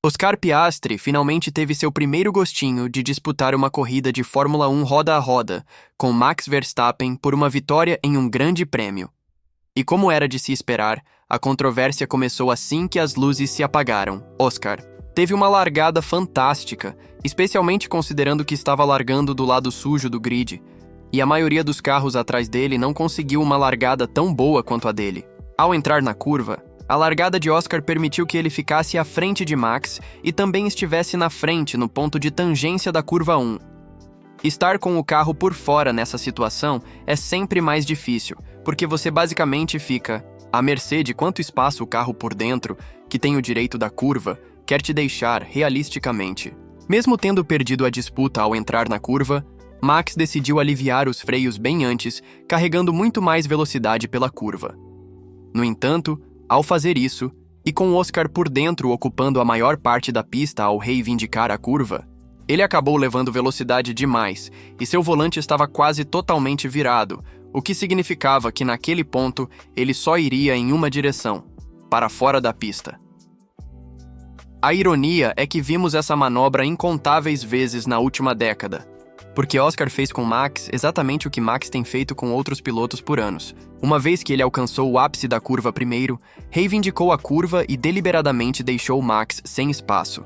Oscar Piastri finalmente teve seu primeiro gostinho de disputar uma corrida de Fórmula 1 roda a roda, com Max Verstappen por uma vitória em um grande prêmio. E como era de se esperar, a controvérsia começou assim que as luzes se apagaram. Oscar teve uma largada fantástica, especialmente considerando que estava largando do lado sujo do grid, e a maioria dos carros atrás dele não conseguiu uma largada tão boa quanto a dele. Ao entrar na curva, a largada de Oscar permitiu que ele ficasse à frente de Max e também estivesse na frente no ponto de tangência da curva 1. Estar com o carro por fora nessa situação é sempre mais difícil, porque você basicamente fica à mercê de quanto espaço o carro por dentro, que tem o direito da curva, quer te deixar realisticamente. Mesmo tendo perdido a disputa ao entrar na curva, Max decidiu aliviar os freios bem antes, carregando muito mais velocidade pela curva. No entanto, ao fazer isso, e com Oscar por dentro ocupando a maior parte da pista ao reivindicar a curva, ele acabou levando velocidade demais e seu volante estava quase totalmente virado, o que significava que naquele ponto ele só iria em uma direção, para fora da pista. A ironia é que vimos essa manobra incontáveis vezes na última década, porque Oscar fez com Max exatamente o que Max tem feito com outros pilotos por anos. Uma vez que ele alcançou o ápice da curva primeiro, reivindicou a curva e deliberadamente deixou Max sem espaço.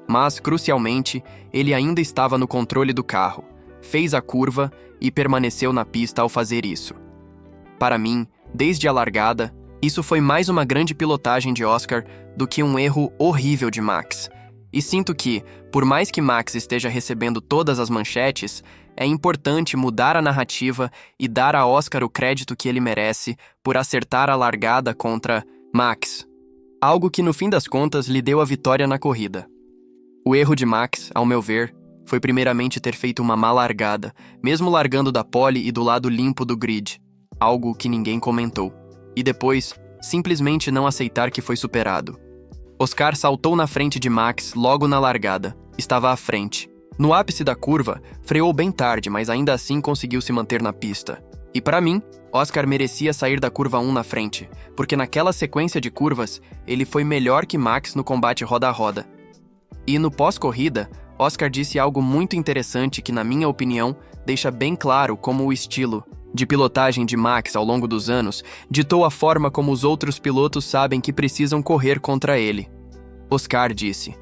Mas, crucialmente, ele ainda estava no controle do carro, fez a curva e permaneceu na pista ao fazer isso. Para mim, desde a largada, isso foi mais uma grande pilotagem de Oscar do que um erro horrível de Max. E sinto que, por mais que Max esteja recebendo todas as manchetes, é importante mudar a narrativa e dar a Oscar o crédito que ele merece por acertar a largada contra Max. Algo que, no fim das contas, lhe deu a vitória na corrida. O erro de Max, ao meu ver, foi primeiramente ter feito uma má largada, mesmo largando da pole e do lado limpo do grid, algo que ninguém comentou. E depois, simplesmente não aceitar que foi superado. Oscar saltou na frente de Max logo na largada. Estava à frente. No ápice da curva, freou bem tarde, mas ainda assim conseguiu se manter na pista. E para mim, Oscar merecia sair da curva 1 na frente, porque naquela sequência de curvas, ele foi melhor que Max no combate roda a roda. E no pós-corrida, Oscar disse algo muito interessante que, na minha opinião, deixa bem claro como o estilo de pilotagem de Max ao longo dos anos ditou a forma como os outros pilotos sabem que precisam correr contra ele. Oscar disse: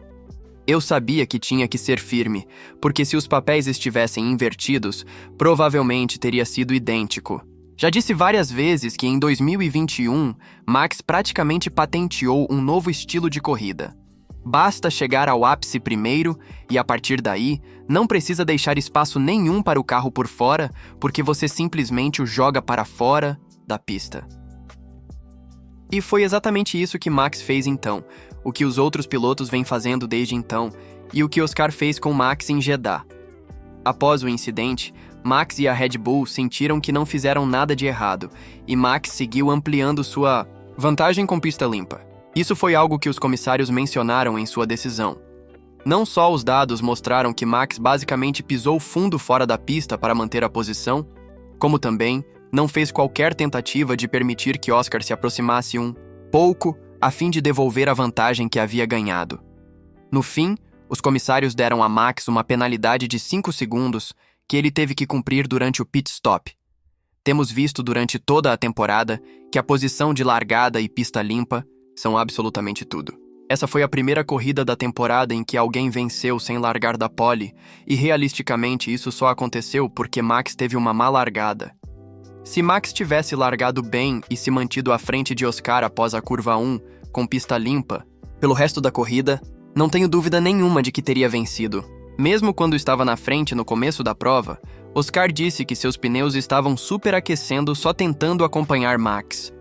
"Eu sabia que tinha que ser firme, porque se os papéis estivessem invertidos, provavelmente teria sido idêntico. Já disse várias vezes que em 2021, Max praticamente patenteou um novo estilo de corrida. Basta chegar ao ápice primeiro e, a partir daí, não precisa deixar espaço nenhum para o carro por fora, porque você simplesmente o joga para fora da pista." E foi exatamente isso que Max fez então, o que os outros pilotos vêm fazendo desde então, e o que Oscar fez com Max em Jeddah. Após o incidente, Max e a Red Bull sentiram que não fizeram nada de errado, e Max seguiu ampliando sua vantagem com pista limpa. Isso foi algo que os comissários mencionaram em sua decisão. Não só os dados mostraram que Max basicamente pisou fundo fora da pista para manter a posição, como também não fez qualquer tentativa de permitir que Oscar se aproximasse um pouco a fim de devolver a vantagem que havia ganhado. No fim, os comissários deram a Max uma penalidade de 5 segundos que ele teve que cumprir durante o pit stop. Temos visto durante toda a temporada que a posição de largada e pista limpa são absolutamente tudo. Essa foi a primeira corrida da temporada em que alguém venceu sem largar da pole, e realisticamente isso só aconteceu porque Max teve uma má largada. Se Max tivesse largado bem e se mantido à frente de Oscar após a curva 1, com pista limpa, pelo resto da corrida, não tenho dúvida nenhuma de que teria vencido. Mesmo quando estava na frente no começo da prova, Oscar disse que seus pneus estavam superaquecendo só tentando acompanhar Max.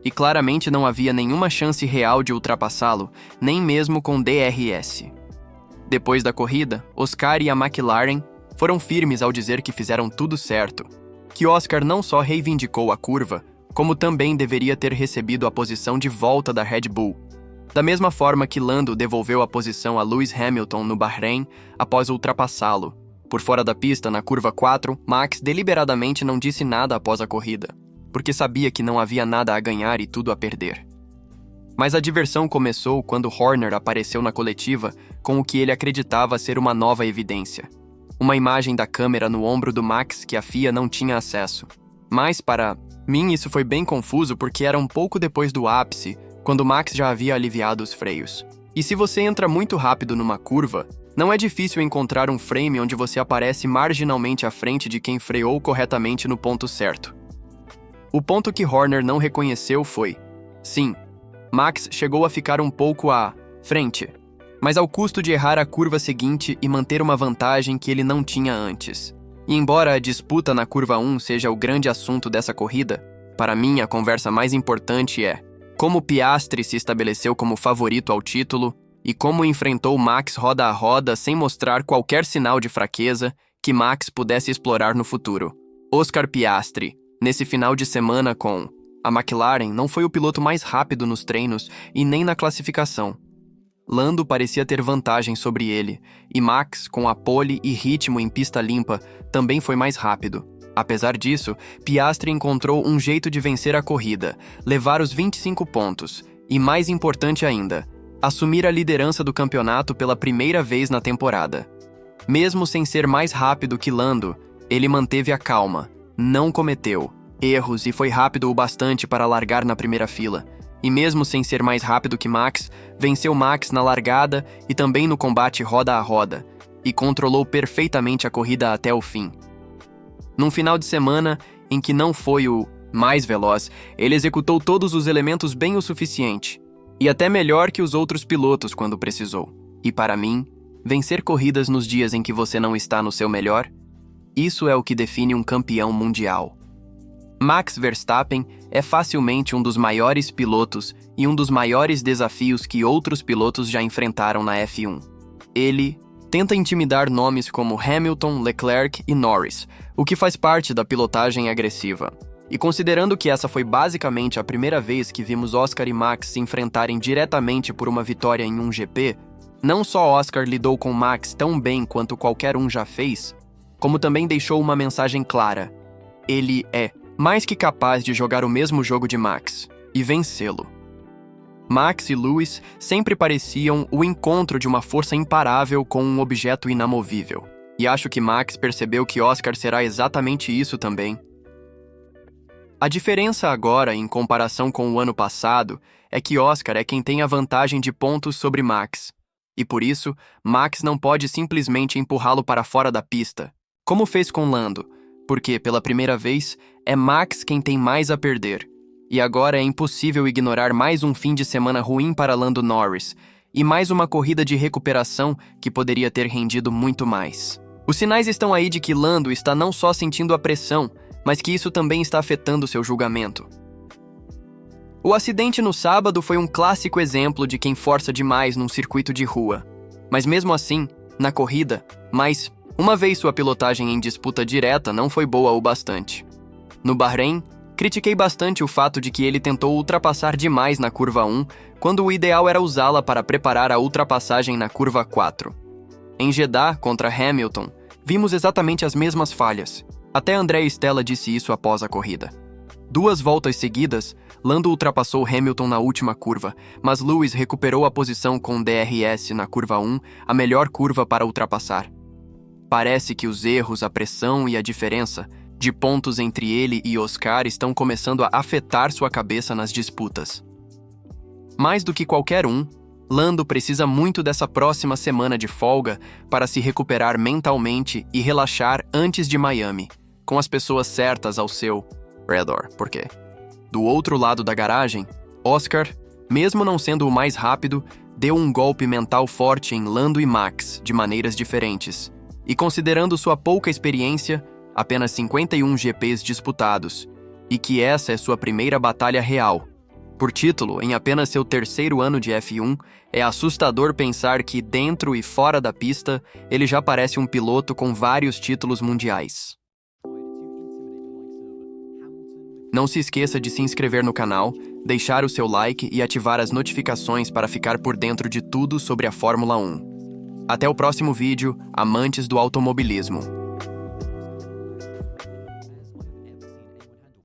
E claramente não havia nenhuma chance real de ultrapassá-lo, nem mesmo com DRS. Depois da corrida, Oscar e a McLaren foram firmes ao dizer que fizeram tudo certo, que Oscar não só reivindicou a curva, como também deveria ter recebido a posição de volta da Red Bull, da mesma forma que Lando devolveu a posição a Lewis Hamilton no Bahrein após ultrapassá-lo. Por fora da pista, na curva 4, Max deliberadamente não disse nada após a corrida, porque sabia que não havia nada a ganhar e tudo a perder. Mas a diversão começou quando Horner apareceu na coletiva com o que ele acreditava ser uma nova evidência. Uma imagem da câmera no ombro do Max que a FIA não tinha acesso. Mas, para mim, isso foi bem confuso porque era um pouco depois do ápice, quando Max já havia aliviado os freios. E se você entra muito rápido numa curva, não é difícil encontrar um frame onde você aparece marginalmente à frente de quem freou corretamente no ponto certo. O ponto que Horner não reconheceu foi: sim, Max chegou a ficar um pouco à frente, mas ao custo de errar a curva seguinte e manter uma vantagem que ele não tinha antes. E embora a disputa na curva 1 seja o grande assunto dessa corrida, para mim a conversa mais importante é como Piastri se estabeleceu como favorito ao título e como enfrentou Max roda a roda sem mostrar qualquer sinal de fraqueza que Max pudesse explorar no futuro. Oscar Piastri, nesse final de semana com a McLaren, não foi o piloto mais rápido nos treinos e nem na classificação. Lando parecia ter vantagem sobre ele, e Max, com a pole e ritmo em pista limpa, também foi mais rápido. Apesar disso, Piastri encontrou um jeito de vencer a corrida, levar os 25 pontos, e mais importante ainda, assumir a liderança do campeonato pela primeira vez na temporada. Mesmo sem ser mais rápido que Lando, ele manteve a calma, não cometeu erros e foi rápido o bastante para largar na primeira fila. E mesmo sem ser mais rápido que Max, venceu Max na largada e também no combate roda a roda, e controlou perfeitamente a corrida até o fim. Num final de semana em que não foi o mais veloz, ele executou todos os elementos bem o suficiente, e até melhor que os outros pilotos quando precisou. E para mim, vencer corridas nos dias em que você não está no seu melhor, isso é o que define um campeão mundial. Max Verstappen é facilmente um dos maiores pilotos e um dos maiores desafios que outros pilotos já enfrentaram na F1. Ele tenta intimidar nomes como Hamilton, Leclerc e Norris, o que faz parte da pilotagem agressiva. E considerando que essa foi basicamente a primeira vez que vimos Oscar e Max se enfrentarem diretamente por uma vitória em um GP, não só Oscar lidou com Max tão bem quanto qualquer um já fez, como também deixou uma mensagem clara: ele é mais que capaz de jogar o mesmo jogo de Max e vencê-lo. Max e Lewis sempre pareciam o encontro de uma força imparável com um objeto inamovível. E acho que Max percebeu que Oscar será exatamente isso também. A diferença agora, em comparação com o ano passado, é que Oscar é quem tem a vantagem de pontos sobre Max. E por isso, Max não pode simplesmente empurrá-lo para fora da pista, como fez com Lando, porque, pela primeira vez, é Max quem tem mais a perder. E agora é impossível ignorar mais um fim de semana ruim para Lando Norris, e mais uma corrida de recuperação que poderia ter rendido muito mais. Os sinais estão aí de que Lando está não só sentindo a pressão, mas que isso também está afetando seu julgamento. O acidente no sábado foi um clássico exemplo de quem força demais num circuito de rua. Mas mesmo assim, na corrida, uma vez sua pilotagem em disputa direta não foi boa o bastante. No Bahrein, critiquei bastante o fato de que ele tentou ultrapassar demais na curva 1, quando o ideal era usá-la para preparar a ultrapassagem na curva 4. Em Jeddah, contra Hamilton, vimos exatamente as mesmas falhas. Até André Stella disse isso após a corrida. 2 voltas seguidas, Lando ultrapassou Hamilton na última curva, mas Lewis recuperou a posição com DRS na curva 1, a melhor curva para ultrapassar. Parece que os erros, a pressão e a diferença de pontos entre ele e Oscar estão começando a afetar sua cabeça nas disputas. Mais do que qualquer um, Lando precisa muito dessa próxima semana de folga para se recuperar mentalmente e relaxar antes de Miami, com as pessoas certas ao seu redor, porque, do outro lado da garagem, Oscar, mesmo não sendo o mais rápido, deu um golpe mental forte em Lando e Max de maneiras diferentes. E considerando sua pouca experiência, apenas 51 GPs disputados, e que essa é sua primeira batalha real por título em apenas seu 3º ano de F1, é assustador pensar que, dentro e fora da pista, ele já parece um piloto com vários títulos mundiais. Não se esqueça de se inscrever no canal, deixar o seu like e ativar as notificações para ficar por dentro de tudo sobre a Fórmula 1. Até o próximo vídeo, amantes do automobilismo.